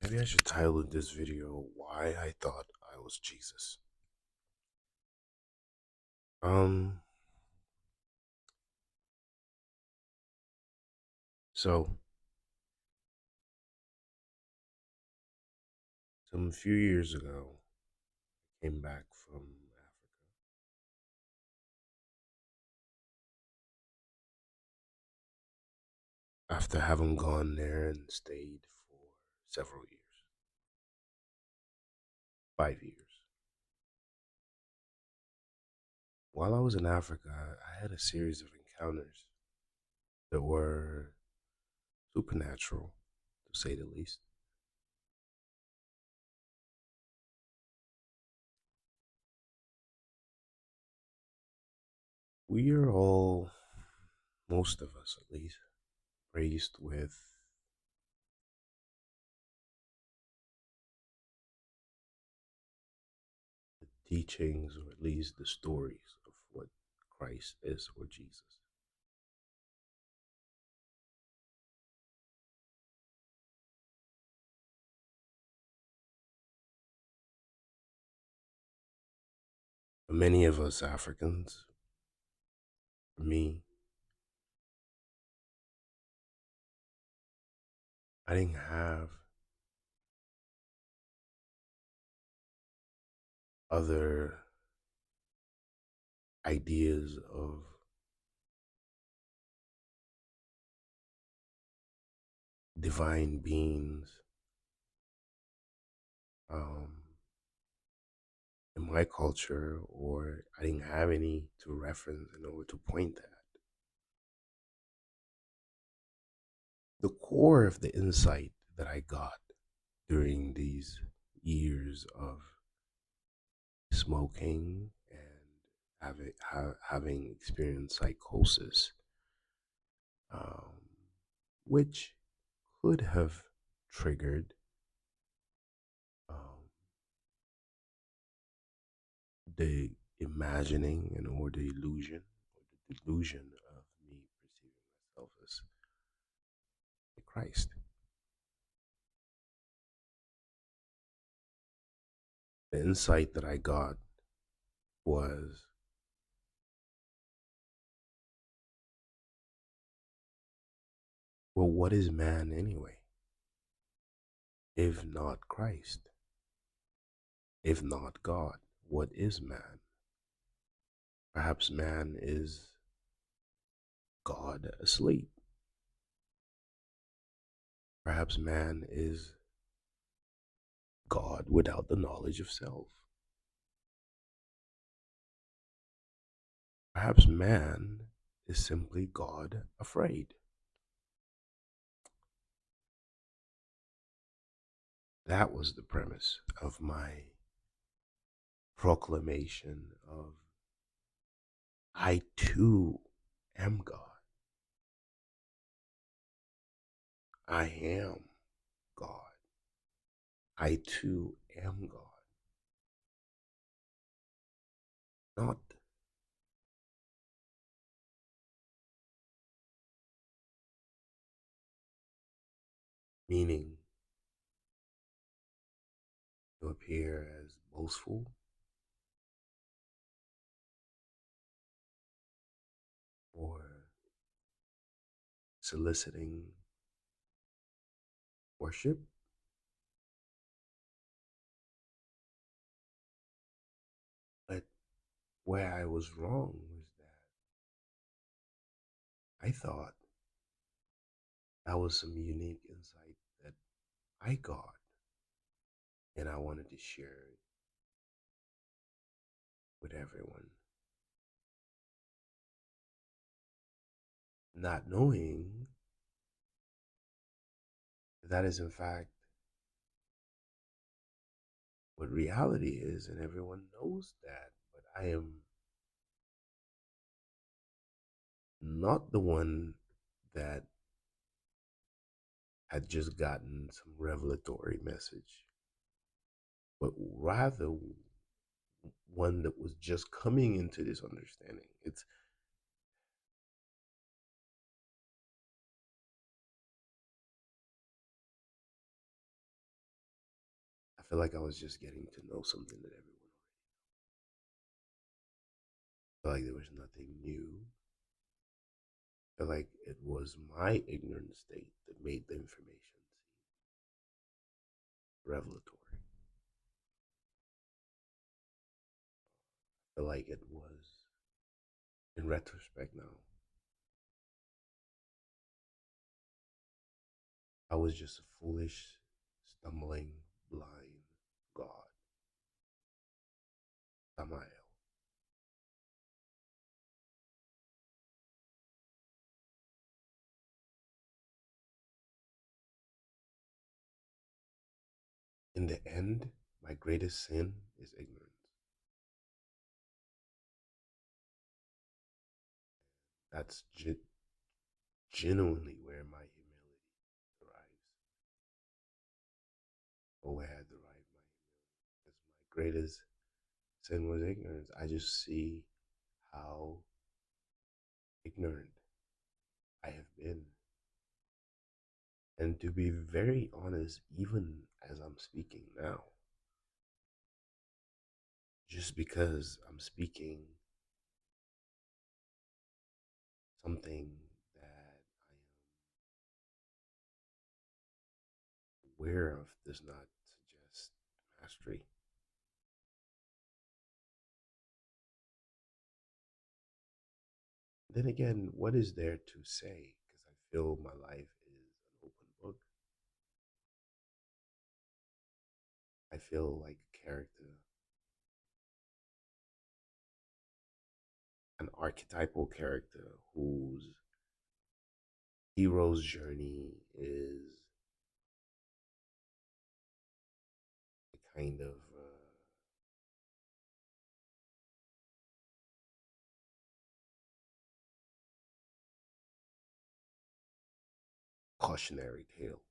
Maybe I should title this video Why I Thought I Was Jesus. Um, so some few years ago, I came back from Africa after having gone there and stayed for several years, 5 years. While I was in Africa, I had a series of encounters that were supernatural, to say the least. We are all, most of us at least, raised with the teachings or at least the stories of what Christ is or Jesus. For many of us Africans, for me, I didn't have other ideas of divine beings um, in my culture, or I didn't have any to reference in order to point at. The core of the insight that I got during these years of smoking and having experienced psychosis, um, which could have triggered um, the imagining and or the illusion or the delusion of me perceiving myself as a Christ. The insight that I got was, well, what is man anyway, if not Christ? If not God, what is man? Perhaps man is God asleep. Perhaps man is God without the knowledge of self. Perhaps man is simply God afraid. That was the premise of my proclamation of I too am God. I am God. I too am God. Not meaning to appear as boastful or soliciting worship, but where I was wrong was that I thought that was some unique insight that I got and I wanted to share it with everyone. Not knowing that is in fact what reality is, and everyone knows that, but I am not the one that had just gotten some revelatory message, but rather one that was just coming into this understanding. It's I feel like I was just getting to know something that everyone already felt like there was nothing new. I feel like it was my ignorant state that made the information seem revelatory. I feel like it was, in retrospect now, I was just a foolish, stumbling, blind God, Samael. In the end, my greatest sin is ignorance. That's genuinely where my humility thrives. Oh, where I derive my humility. Because my greatest sin was ignorance. I just see how ignorant I have been. And to be very honest, even as I'm speaking now, just because I'm speaking something that I am aware of does not suggest mastery. Then again, what is there to say? Because I feel my life is an open book. I feel like a character, an archetypal character whose hero's journey is a kind of cautionary tale.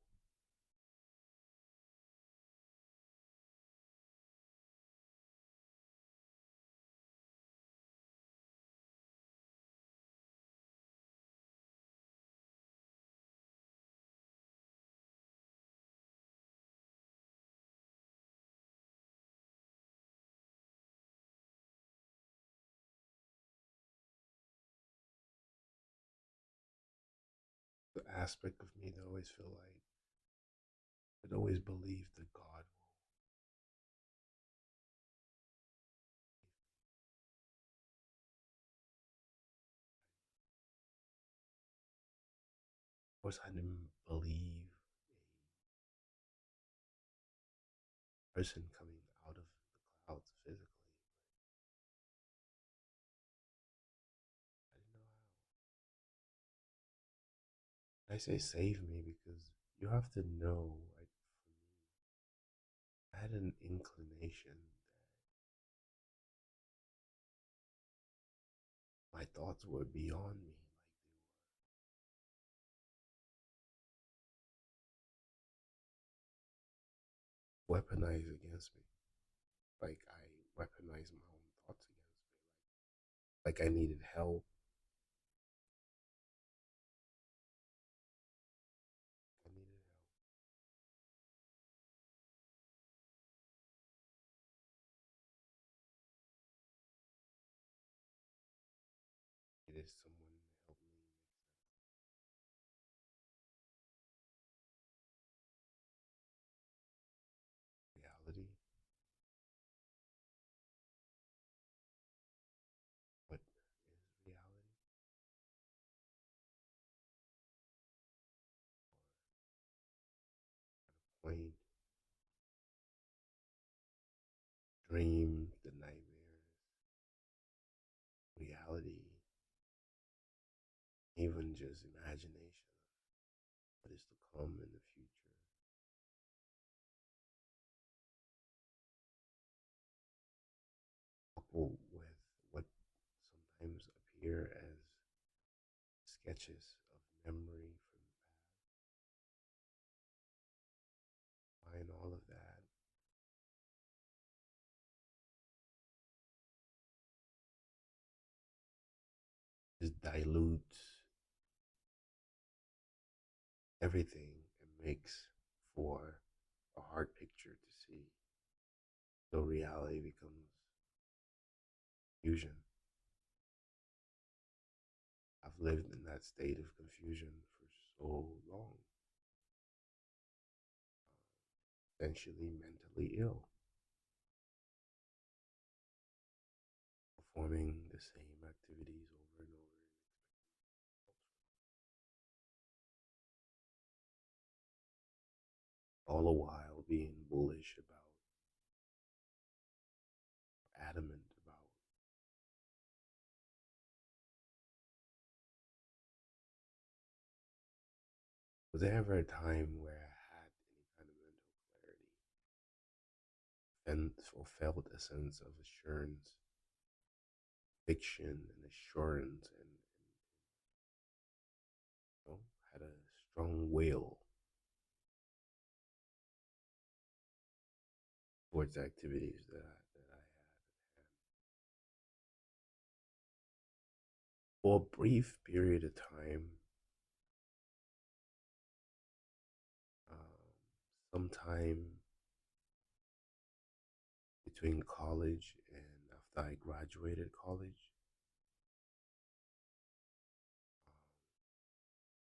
The aspect of me that always feel like, that always believe that God will. Of course, I didn't believe a person coming out of the clouds physically. I didn't know how. I say save me because you have to know, like, for me, I had an inclination that my thoughts were beyond me, like they were weaponized against me. Like I weaponized my own thoughts against me. Like I needed help. I needed help. I needed someone to help me make reality. What is reality? Plain dream, the nightmares, reality, even just imagination of what is to come in the future, coupled with what sometimes appear as sketches of memory from the past. Find all of that just dilutes everything and makes for a hard picture to see. So reality becomes confusion. I've lived in that state of confusion for so long, essentially mentally ill, performing the same activities over and over, all the while being bullish about, adamant about. Was there ever a time where I had any kind of mental clarity and or felt a sense of assurance, fiction, and assurance, and had a strong will towards activities that I had? For a brief period of time, sometime between college and after I graduated college,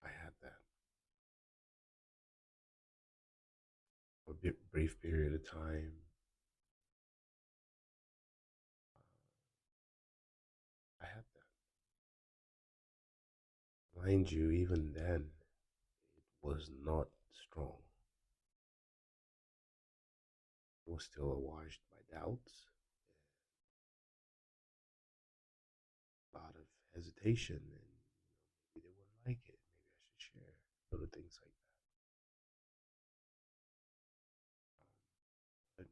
I had that for a brief period of time. I had that. Mind you, even then, it was not strong. It was still awashed by doubts, a lot of hesitation, and maybe they wouldn't like it. Maybe I should share little things like that.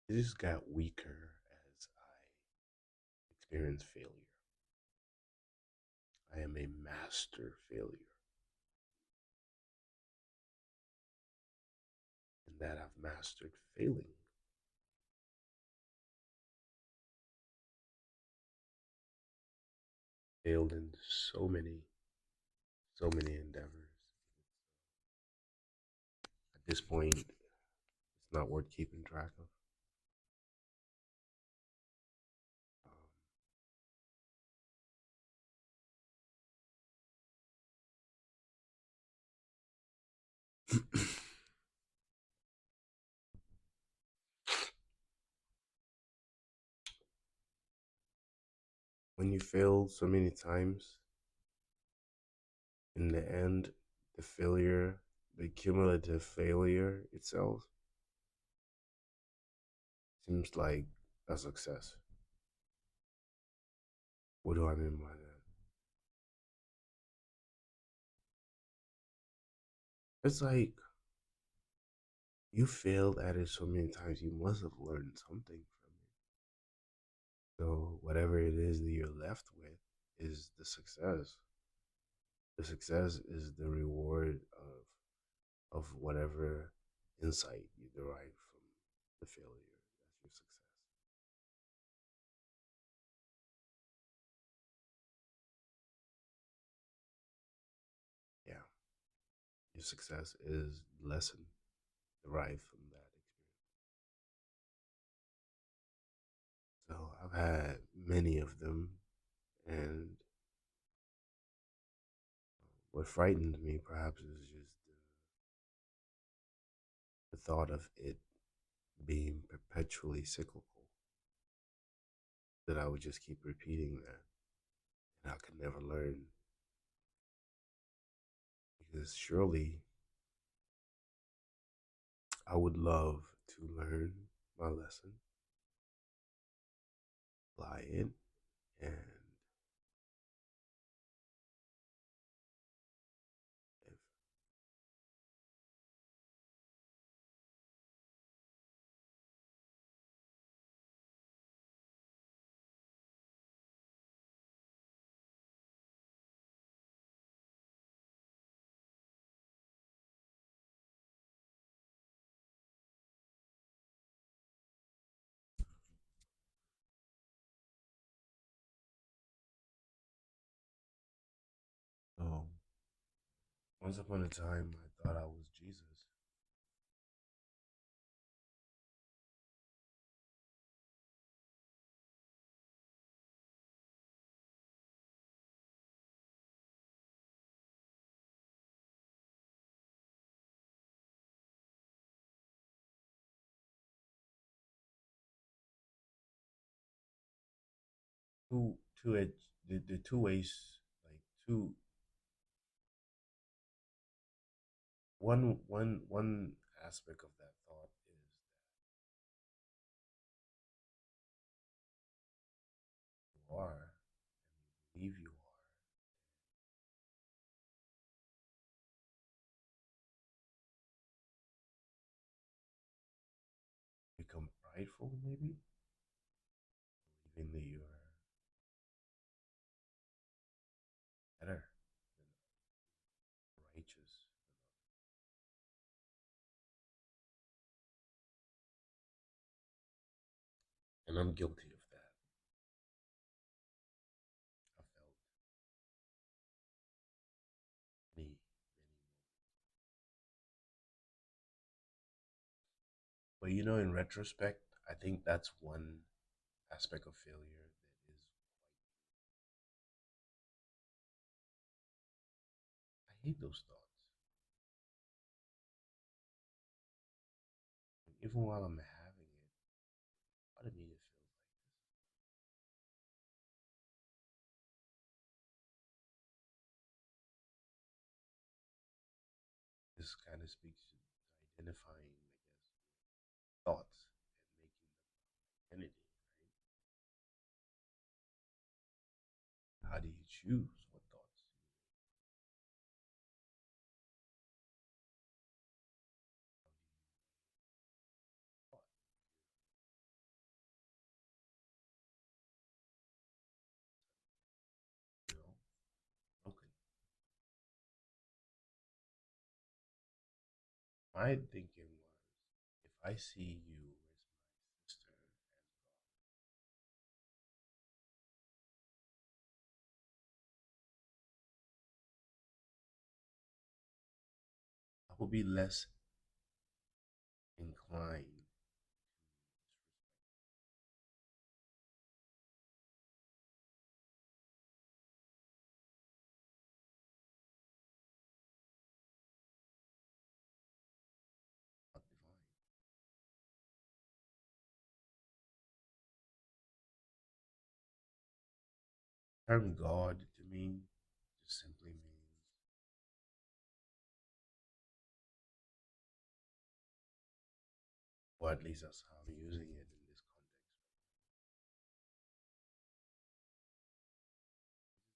But it just got weaker as I experienced failure. I am a master failure, and that I've mastered failing. Failed in so many endeavors. At this point, it's not worth keeping track of. When you fail so many times, in the end, the failure, the cumulative failure itself, seems like a success. What do I mean by that? It's like you failed at it so many times, you must have learned something from it. So, whatever it is that you're left with is the success. The success is the reward of whatever insight you derive from the failure. That's your success. Yeah, your success is the lesson derived from that experience. So I've had many of them, and what frightens me perhaps is just the thought of it being perpetually cyclical, that I would just keep repeating that and I could never learn. Because surely I would love to learn my lesson, apply it, and if Once upon a time, I thought I was Jesus. Two edge, the two ways, like two, one aspect of that thought is that you are, and you believe you are, become prideful, maybe, believing that you are better, righteous, and I'm guilty of that. I felt many, but in retrospect, I think that's one aspect of failure that is. I hate those thoughts. And even while I'm having it, part of me it feels like this kind of speaks to identifying, I guess, thoughts and making them identity, right? How do you choose what thoughts you thought, you know, broken? My thinking was, if I see you as my sister, I will be less inclined to divine. The term God to me just simply means, or at least that's how I'm using it in this context,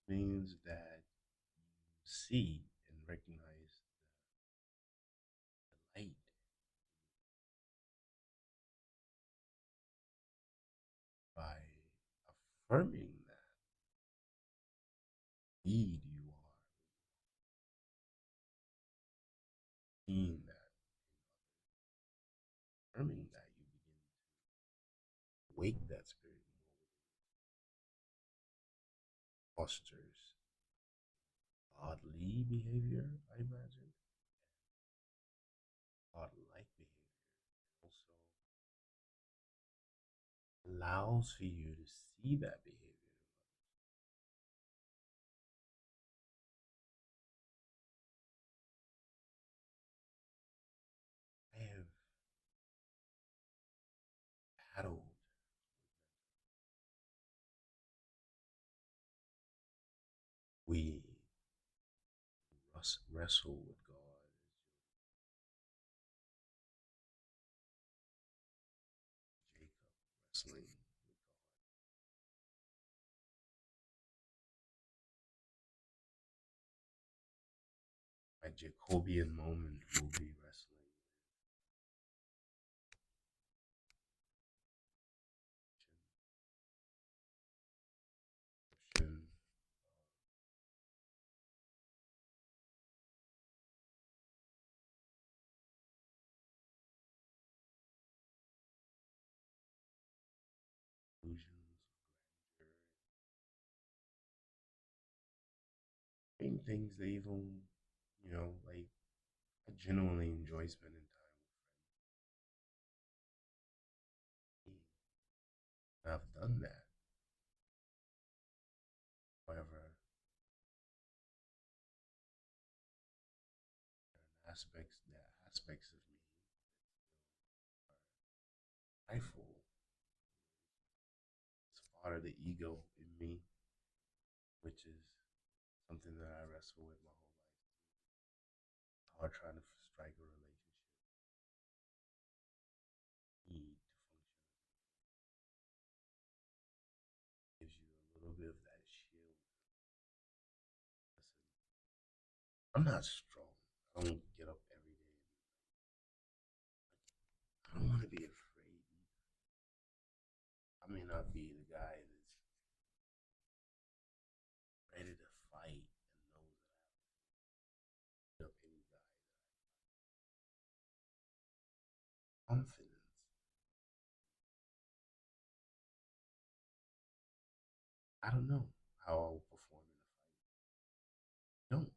means that you see and recognize the light by affirming that indeed you are, seeing that, affirming that, you begin to wake that spirit more, fosters godly behavior, I imagine, godlike behavior. Also allows for you to see that behavior. I have battled, we wrestle with God, Jacob wrestling with God. My Jacobian moment will be wrestling with illusions, grandeur, and things that even, Like I genuinely enjoy spending time with friends. I've done that. However, there are aspects of me that are trifle. It's part of the ego in me, which is something that I wrestle with my whole life. It's hard trying to strike a relationship. Need to function gives you a little bit of that shield. Listen, I'm not strong. I don't get up every day. I don't want to be afraid. I may not be the guy that's ready to fight and knows that I have to beat up any guy. Confidence. I don't know how I'll perform in a fight. Don't.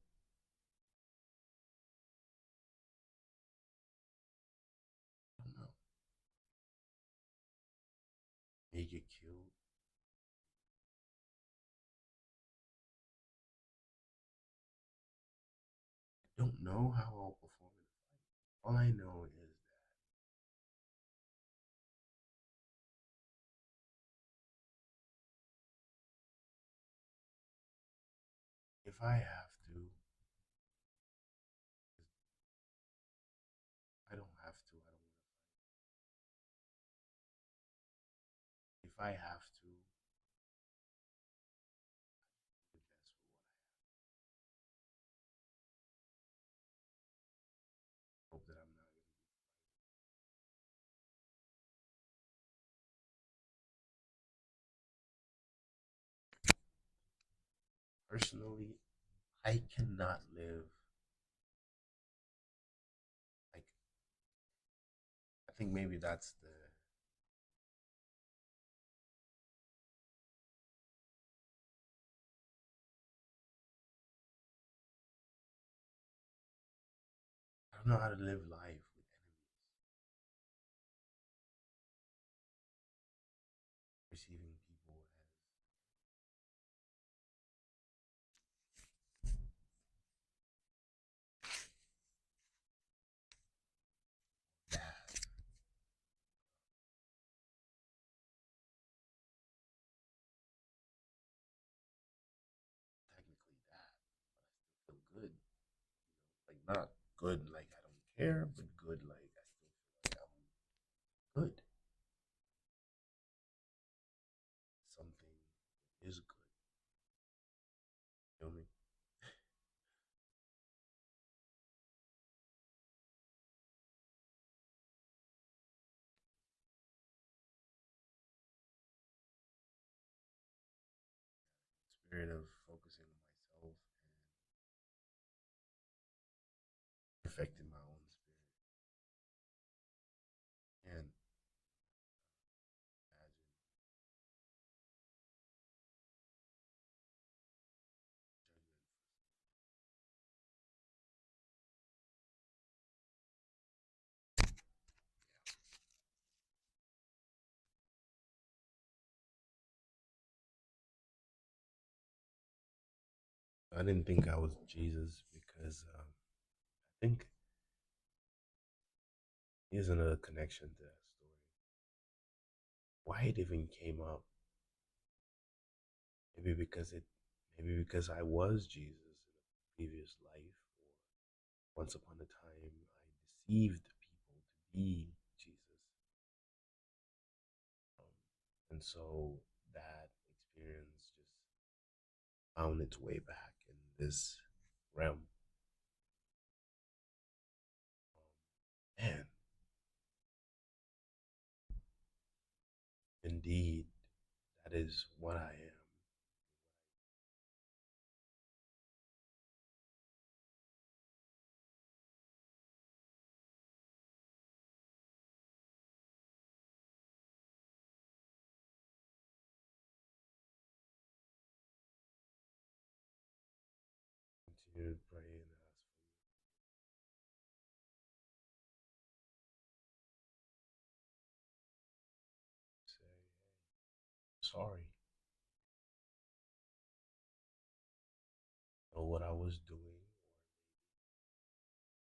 I don't know. May get killed. I don't know how I'll perform in a fight. All I know is that if I have to, I don't have to. I don't want to fight. If I have to, the best for what I hope that I'm not going to be. Personally, I cannot live like I think maybe that's the I don't know how to live life with enemies, perceiving people as bad. Technically that, but I still feel good. Like not good like I don't care, but good like I still feel like I'm good. Something is good. You know me? Spirit of focusing on myself and perfecting my own spirit. And imagine I didn't think I was Jesus because I think here's another connection to that story. Why it even came up? Maybe because it, maybe because I was Jesus in a previous life, or once upon a time I deceived people to be Jesus, and so that experience just found its way back in this realm. Man, indeed, that is what I am. Continue to pray and ask for you. sorry. Know what I was doing.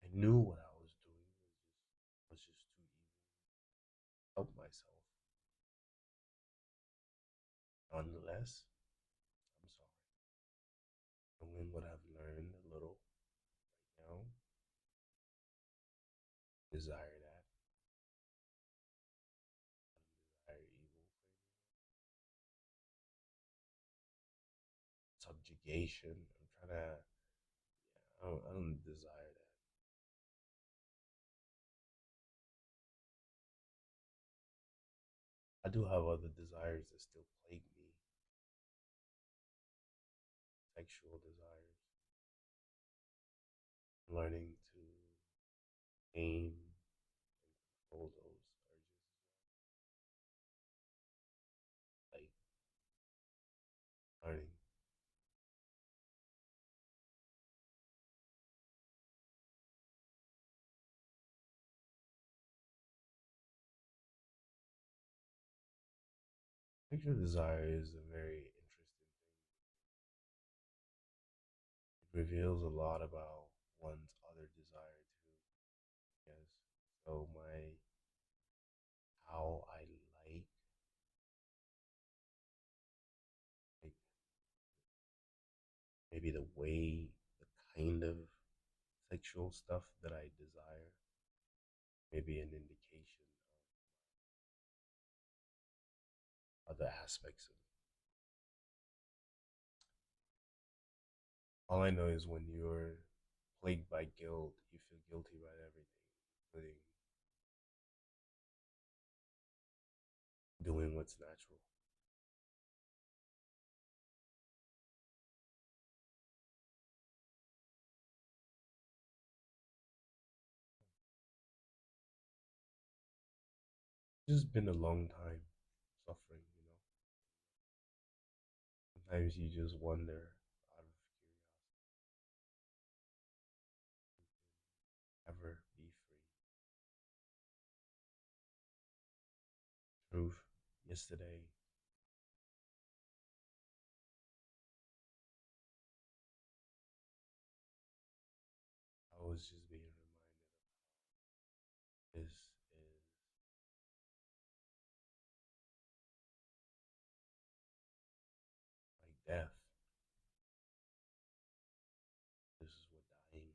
I knew what I was doing was just too evil. Help myself. Nonetheless, I'm sorry. Knowing what I've learned a little right now, desire that. I don't desire evil for anyone. Subjugation. I'm trying to. I don't desire that. I do have other desires that still plague me. Sexual desires. Learning to aim and control those urges, like learning. Sexual desire is a very interesting thing. It reveals a lot about one's other desire too. Yes. So my how I like maybe the way, the kind of sexual stuff that I desire, maybe an indication of other aspects of it. All I know is when you're plagued by guilt, you feel guilty about everything, including doing what's natural. It's just been a long time suffering, you know. Sometimes you just wonder out of curiosity, ever be free. Truth, yesterday, I was just being reminded this is like death. This is what dying means,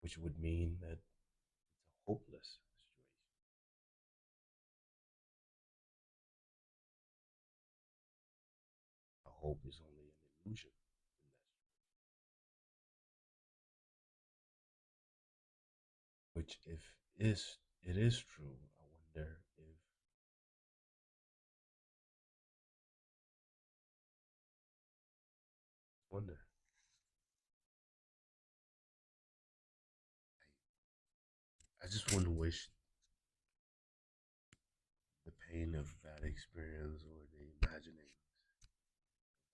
which would mean that it's a hopeless situation. A hope is only an illusion in that situation. Which, if is it is true, I wonder if wonder. I just want to wish the pain of that experience or the imagining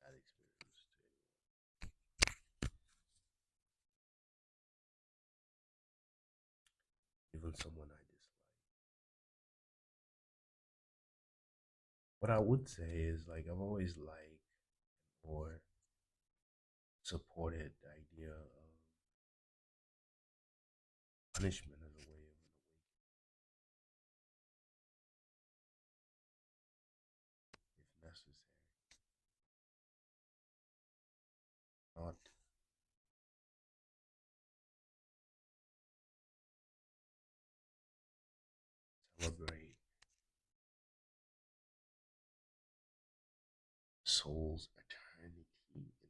that experience to anyone, even someone I dislike. What I would say is like I've always liked or supported the idea of punishment as a way of an awakening, if necessary. Not celebrate soul's eternity in hell.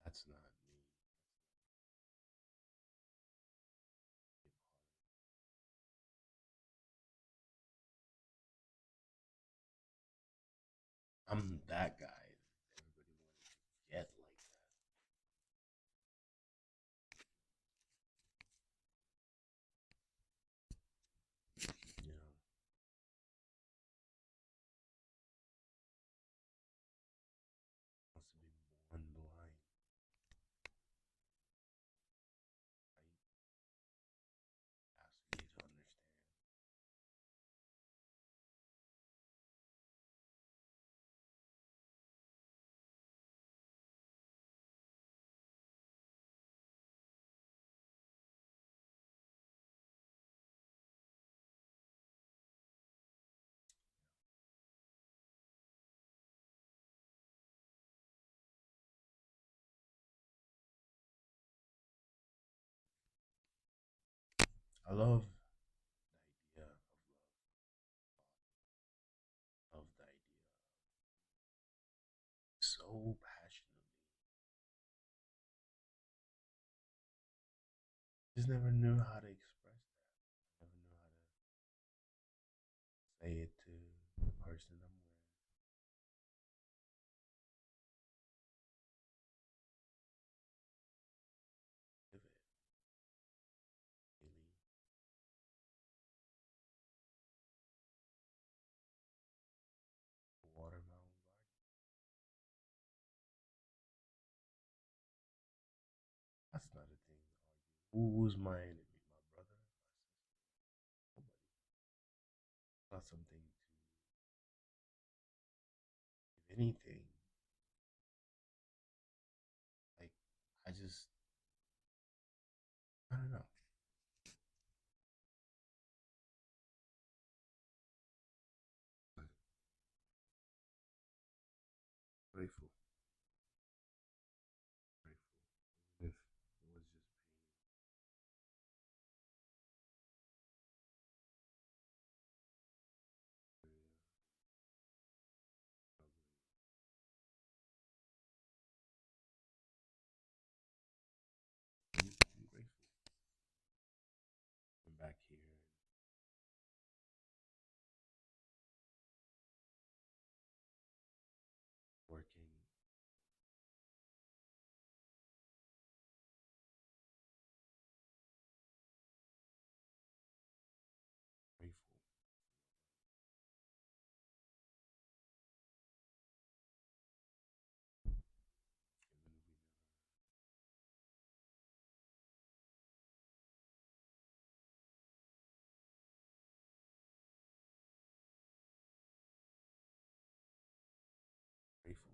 That's not me. I'm that guy that everybody wanted to get like that. You know, I love the idea of love, love the idea so passionately. Just never knew how to express that. Never knew how to say it to the person I'm with. Live it daily. Water my own garden. That's not a thing to argue. Who's my enemy? My brother? My sister? Nobody. It's not something to, if anything, like, I just, I don't know. But grateful. Grateful. Even if it was just pain. I'm grateful. I'm back here and working. Grateful. Even if we never grateful.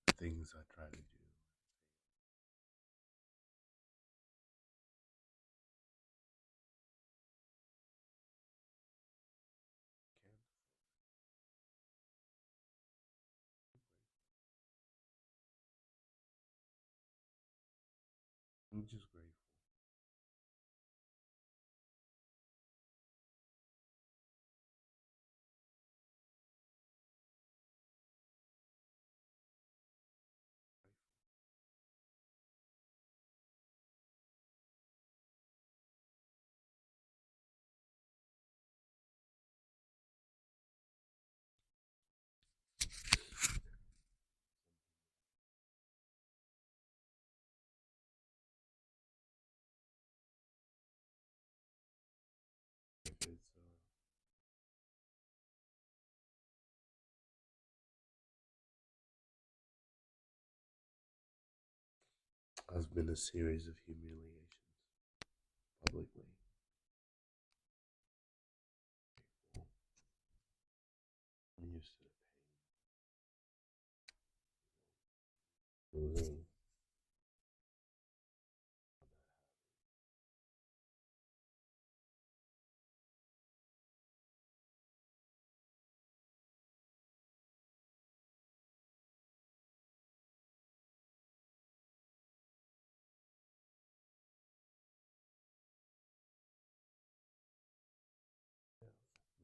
The things I try to do. Can't. I'm just grateful. has been a series of humiliations publicly. I'm used to the pain, losing.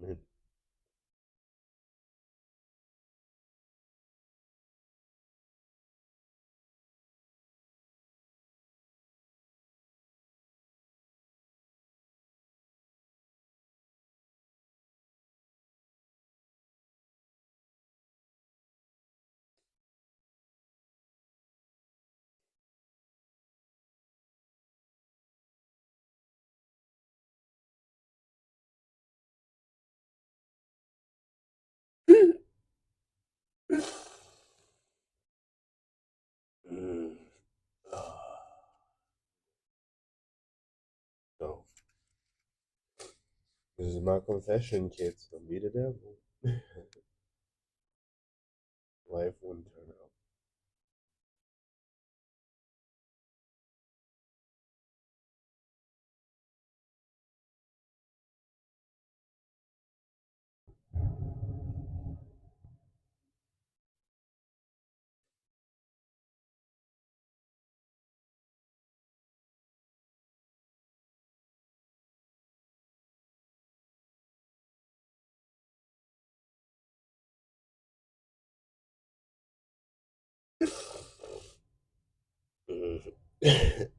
I mean, mm, so this is my confession, kids. Don't be the devil. Life wouldn't turn out. Mm.